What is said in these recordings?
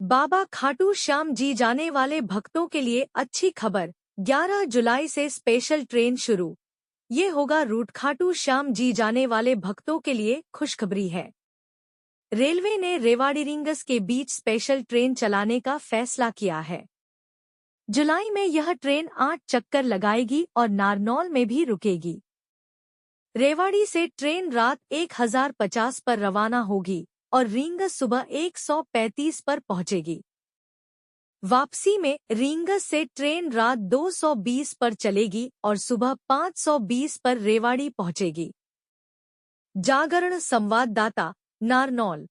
बाबा खाटू श्याम जी जाने वाले भक्तों के लिए अच्छी खबर। 11 जुलाई से स्पेशल ट्रेन शुरू। ये होगा रूट। खाटू श्याम जी जाने वाले भक्तों के लिए खुशखबरी है। रेलवे ने रेवाड़ी रिंगस के बीच स्पेशल ट्रेन चलाने का फैसला किया है। जुलाई में यह ट्रेन 8 चक्कर लगाएगी और नारनौल में भी रुकेगी। रेवाड़ी से ट्रेन रात 1050 पर रवाना होगी और रींगस सुबह 135 पर पहुंचेगी। वापसी में रींगस से ट्रेन रात 220 पर चलेगी और सुबह 520 पर रेवाड़ी पहुंचेगी। जागरण संवाददाता, नारनौल।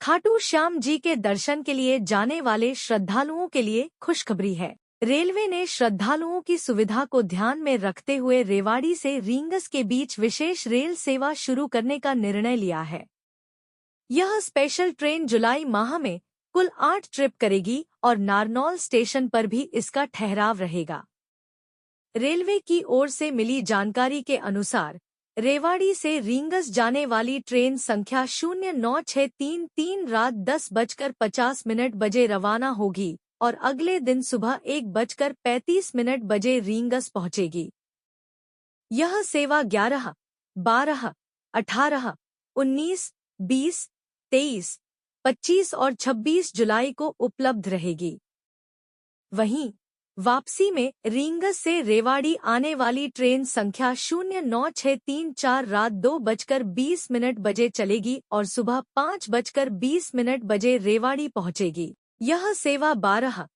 खाटू श्याम जी के दर्शन के लिए जाने वाले श्रद्धालुओं के लिए खुशखबरी है। रेलवे ने श्रद्धालुओं की सुविधा को ध्यान में रखते हुए रेवाड़ी से रींगस के बीच विशेष रेल सेवा शुरू करने का निर्णय लिया है। यह स्पेशल ट्रेन जुलाई माह में कुल 8 ट्रिप करेगी और नारनौल स्टेशन पर भी इसका ठहराव रहेगा। रेलवे की ओर से मिली जानकारी के अनुसार रेवाड़ी से रींगस जाने वाली ट्रेन संख्या 09633 रात 10:50 बजे रवाना होगी और अगले दिन सुबह 1:35 बजे रींगस पहुंचेगी। यह सेवा 11, 12, 18, 19, 20, 23, 25 और 26 जुलाई को उपलब्ध रहेगी। वहीं वापसी में रींगस से रेवाड़ी आने वाली ट्रेन संख्या 09634 रात 2:20 बजे चलेगी और सुबह 5:20 बजे रेवाड़ी पहुंचेगी। यह सेवा 12,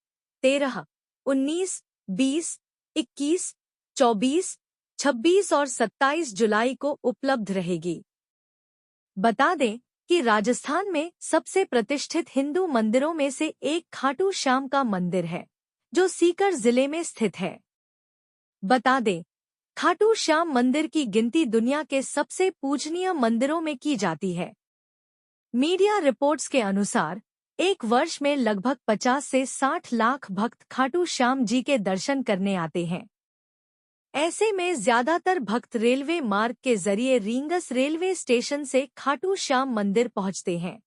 13, 19, 20, 21, 24, 26 और 27 जुलाई को उपलब्ध रहेगी। बता दें कि राजस्थान में सबसे प्रतिष्ठित हिंदू मंदिरों में से एक खाटू श्याम का मंदिर है, जो सीकर जिले में स्थित है। बता दें, खाटू श्याम मंदिर की गिनती दुनिया के सबसे पूजनीय मंदिरों में की जाती है। मीडिया रिपोर्ट्स के अनुसार एक वर्ष में लगभग 50 से 60 लाख भक्त खाटू श्याम जी के दर्शन करने आते हैं। ऐसे में ज्यादातर भक्त रेलवे मार्ग के जरिए रींगस रेलवे स्टेशन से खाटू श्याम मंदिर पहुंचते हैं।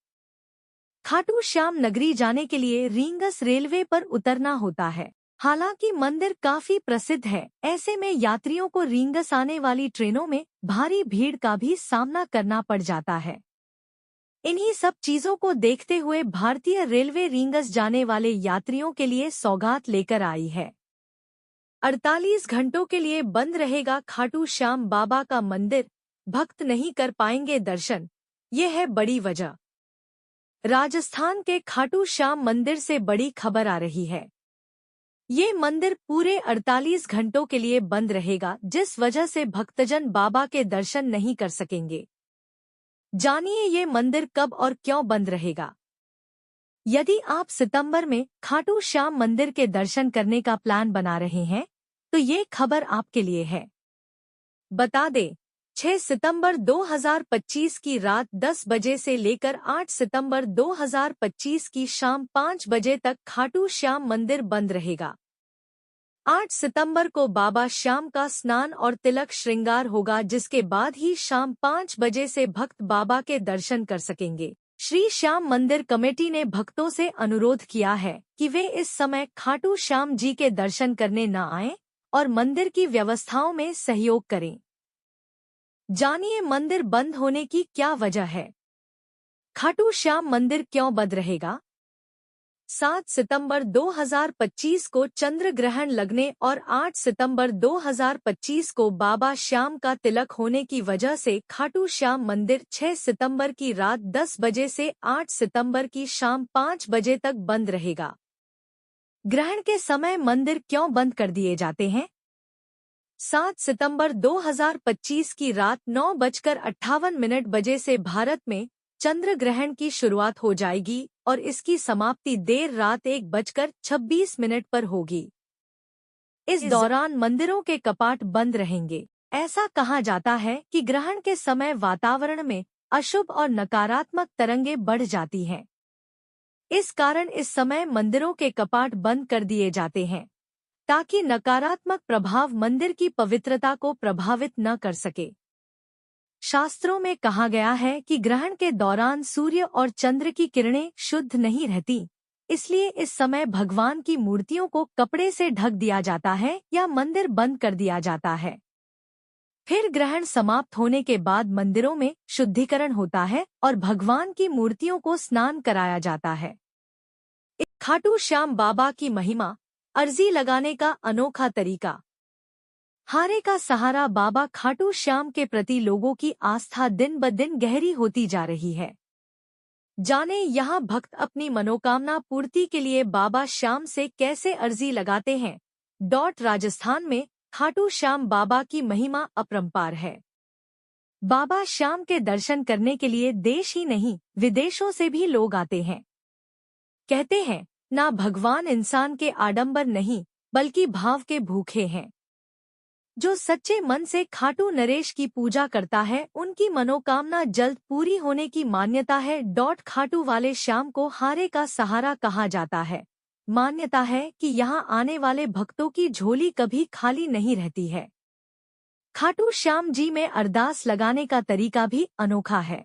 खाटू श्याम नगरी जाने के लिए रींगस रेलवे पर उतरना होता है। हालांकि मंदिर काफी प्रसिद्ध है, ऐसे में यात्रियों को रींगस आने वाली ट्रेनों में भारी भीड़ का भी सामना करना पड़ जाता है। इन्हीं सब चीजों को देखते हुए भारतीय रेलवे रींगस जाने वाले यात्रियों के लिए सौगात लेकर आई है। 48 घंटों के लिए बंद रहेगा खाटू श्याम बाबा का मंदिर, भक्त नहीं कर पाएंगे दर्शन, ये है बड़ी वजह। राजस्थान के खाटू श्याम मंदिर से बड़ी खबर आ रही है। ये मंदिर पूरे 48 घंटों के लिए बंद रहेगा, जिस वजह से भक्तजन बाबा के दर्शन नहीं कर सकेंगे। जानिए ये मंदिर कब और क्यों बंद रहेगा। यदि आप सितंबर में खाटू श्याम मंदिर के दर्शन करने का प्लान बना रहे हैं, तो ये खबर आपके लिए है। बता दें, 6 सितंबर 2025 की रात 10 बजे से लेकर 8 सितंबर 2025 की शाम 5 बजे तक खाटू श्याम मंदिर बंद रहेगा। 8 सितंबर को बाबा श्याम का स्नान और तिलक श्रृंगार होगा, जिसके बाद ही शाम 5 बजे से भक्त बाबा के दर्शन कर सकेंगे। श्री श्याम मंदिर कमेटी ने भक्तों से अनुरोध किया है कि वे इस समय खाटू श्याम जी के दर्शन करने न आएं और मंदिर की व्यवस्थाओं में सहयोग करें। जानिए मंदिर बंद होने की क्या वजह है। खाटू श्याम मंदिर क्यों बंद रहेगा। 7 सितंबर 2025 को चंद्र ग्रहण लगने और 8 सितंबर 2025 को बाबा श्याम का तिलक होने की वजह से खाटू श्याम मंदिर 6 सितंबर की रात 10 बजे से 8 सितंबर की शाम 5 बजे तक बंद रहेगा। ग्रहण के समय मंदिर क्यों बंद कर दिए जाते हैं। 7 सितंबर 2025 की रात 9:58 बजे से भारत में चंद्र ग्रहण की शुरुआत हो जाएगी और इसकी समाप्ति देर रात 1:26 पर होगी। इस दौरान मंदिरों के कपाट बंद रहेंगे। ऐसा कहा जाता है कि ग्रहण के समय वातावरण में अशुभ और नकारात्मक तरंगें बढ़ जाती हैं। इस कारण इस समय मंदिरों के कपाट बंद कर दिए जाते हैं, ताकि नकारात्मक प्रभाव मंदिर की पवित्रता को प्रभावित न कर सके। शास्त्रों में कहा गया है कि ग्रहण के दौरान सूर्य और चंद्र की किरणें शुद्ध नहीं रहती, इसलिए इस समय भगवान की मूर्तियों को कपड़े से ढक दिया जाता है या मंदिर बंद कर दिया जाता है। फिर ग्रहण समाप्त होने के बाद मंदिरों में शुद्धिकरण होता है और भगवान की मूर्तियों को स्नान कराया जाता है। खाटू श्याम बाबा की महिमा, अर्जी लगाने का अनोखा तरीका। हारे का सहारा बाबा खाटू श्याम के प्रति लोगों की आस्था दिन ब दिन गहरी होती जा रही है। जाने यहाँ भक्त अपनी मनोकामना पूर्ति के लिए बाबा श्याम से कैसे अर्जी लगाते हैं। राजस्थान में खाटू श्याम बाबा की महिमा अपरंपार है। बाबा श्याम के दर्शन करने के लिए देश ही नहीं विदेशों से भी लोग आते हैं। कहते हैं ना, भगवान इंसान के आडंबर नहीं बल्कि भाव के भूखे हैं। जो सच्चे मन से खाटू नरेश की पूजा करता है उनकी मनोकामना जल्द पूरी होने की मान्यता है। खाटू वाले श्याम को हारे का सहारा कहा जाता है। मान्यता है कि यहाँ आने वाले भक्तों की झोली कभी खाली नहीं रहती है। खाटू श्याम जी में अरदास लगाने का तरीका भी अनोखा है।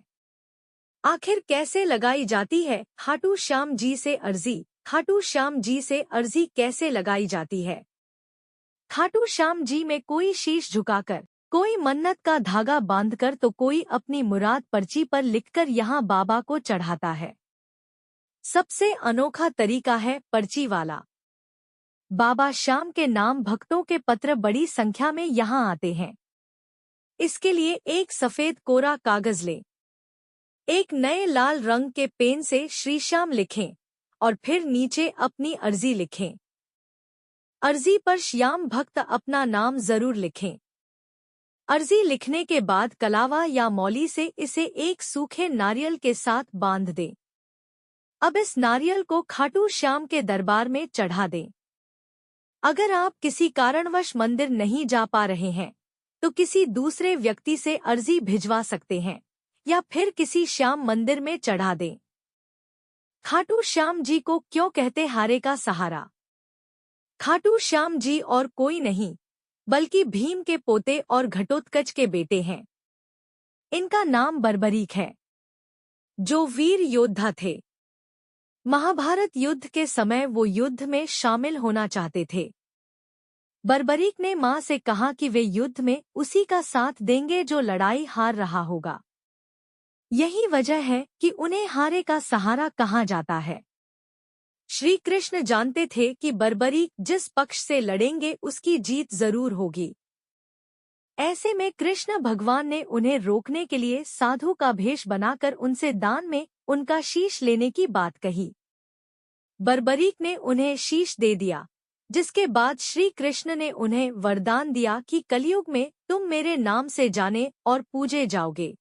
आखिर कैसे लगाई जाती है खाटू श्याम जी से अर्जी? खाटू श्याम जी से अर्जी कैसे लगाई जाती है? खाटू श्याम जी में कोई शीश झुकाकर, कोई मन्नत का धागा बांधकर तो कोई अपनी मुराद पर्ची पर लिखकर यहाँ बाबा को चढ़ाता है। सबसे अनोखा तरीका है पर्ची वाला। बाबा श्याम के नाम भक्तों के पत्र बड़ी संख्या में यहाँ आते हैं। इसके लिए एक सफेद कोरा कागज लें, एक नए लाल रंग के पेन से श्री श्याम लिखें और फिर नीचे अपनी अर्जी लिखें। अर्जी पर श्याम भक्त अपना नाम जरूर लिखें। अर्जी लिखने के बाद कलावा या मौली से इसे एक सूखे नारियल के साथ बांध दें। अब इस नारियल को खाटू श्याम के दरबार में चढ़ा दें। अगर आप किसी कारणवश मंदिर नहीं जा पा रहे हैं तो किसी दूसरे व्यक्ति से अर्जी भिजवा सकते हैं या फिर किसी श्याम मंदिर में चढ़ा दें। खाटू श्याम जी को क्यों कहते हारे का सहारा? खाटू श्याम जी और कोई नहीं बल्कि भीम के पोते और घटोत्कच के बेटे हैं। इनका नाम बर्बरीक है, जो वीर योद्धा थे। महाभारत युद्ध के समय वो युद्ध में शामिल होना चाहते थे। बर्बरीक ने मां से कहा कि वे युद्ध में उसी का साथ देंगे जो लड़ाई हार रहा होगा। यही वजह है कि उन्हें हारे का सहारा कहा जाता है। श्री कृष्ण जानते थे कि बर्बरीक जिस पक्ष से लड़ेंगे उसकी जीत जरूर होगी। ऐसे में कृष्ण भगवान ने उन्हें रोकने के लिए साधु का भेष बनाकर उनसे दान में उनका शीश लेने की बात कही। बर्बरीक ने उन्हें शीश दे दिया, जिसके बाद श्री कृष्ण ने उन्हें वरदान दिया कि कलयुग में तुम मेरे नाम से जाने और पूजे जाओगे।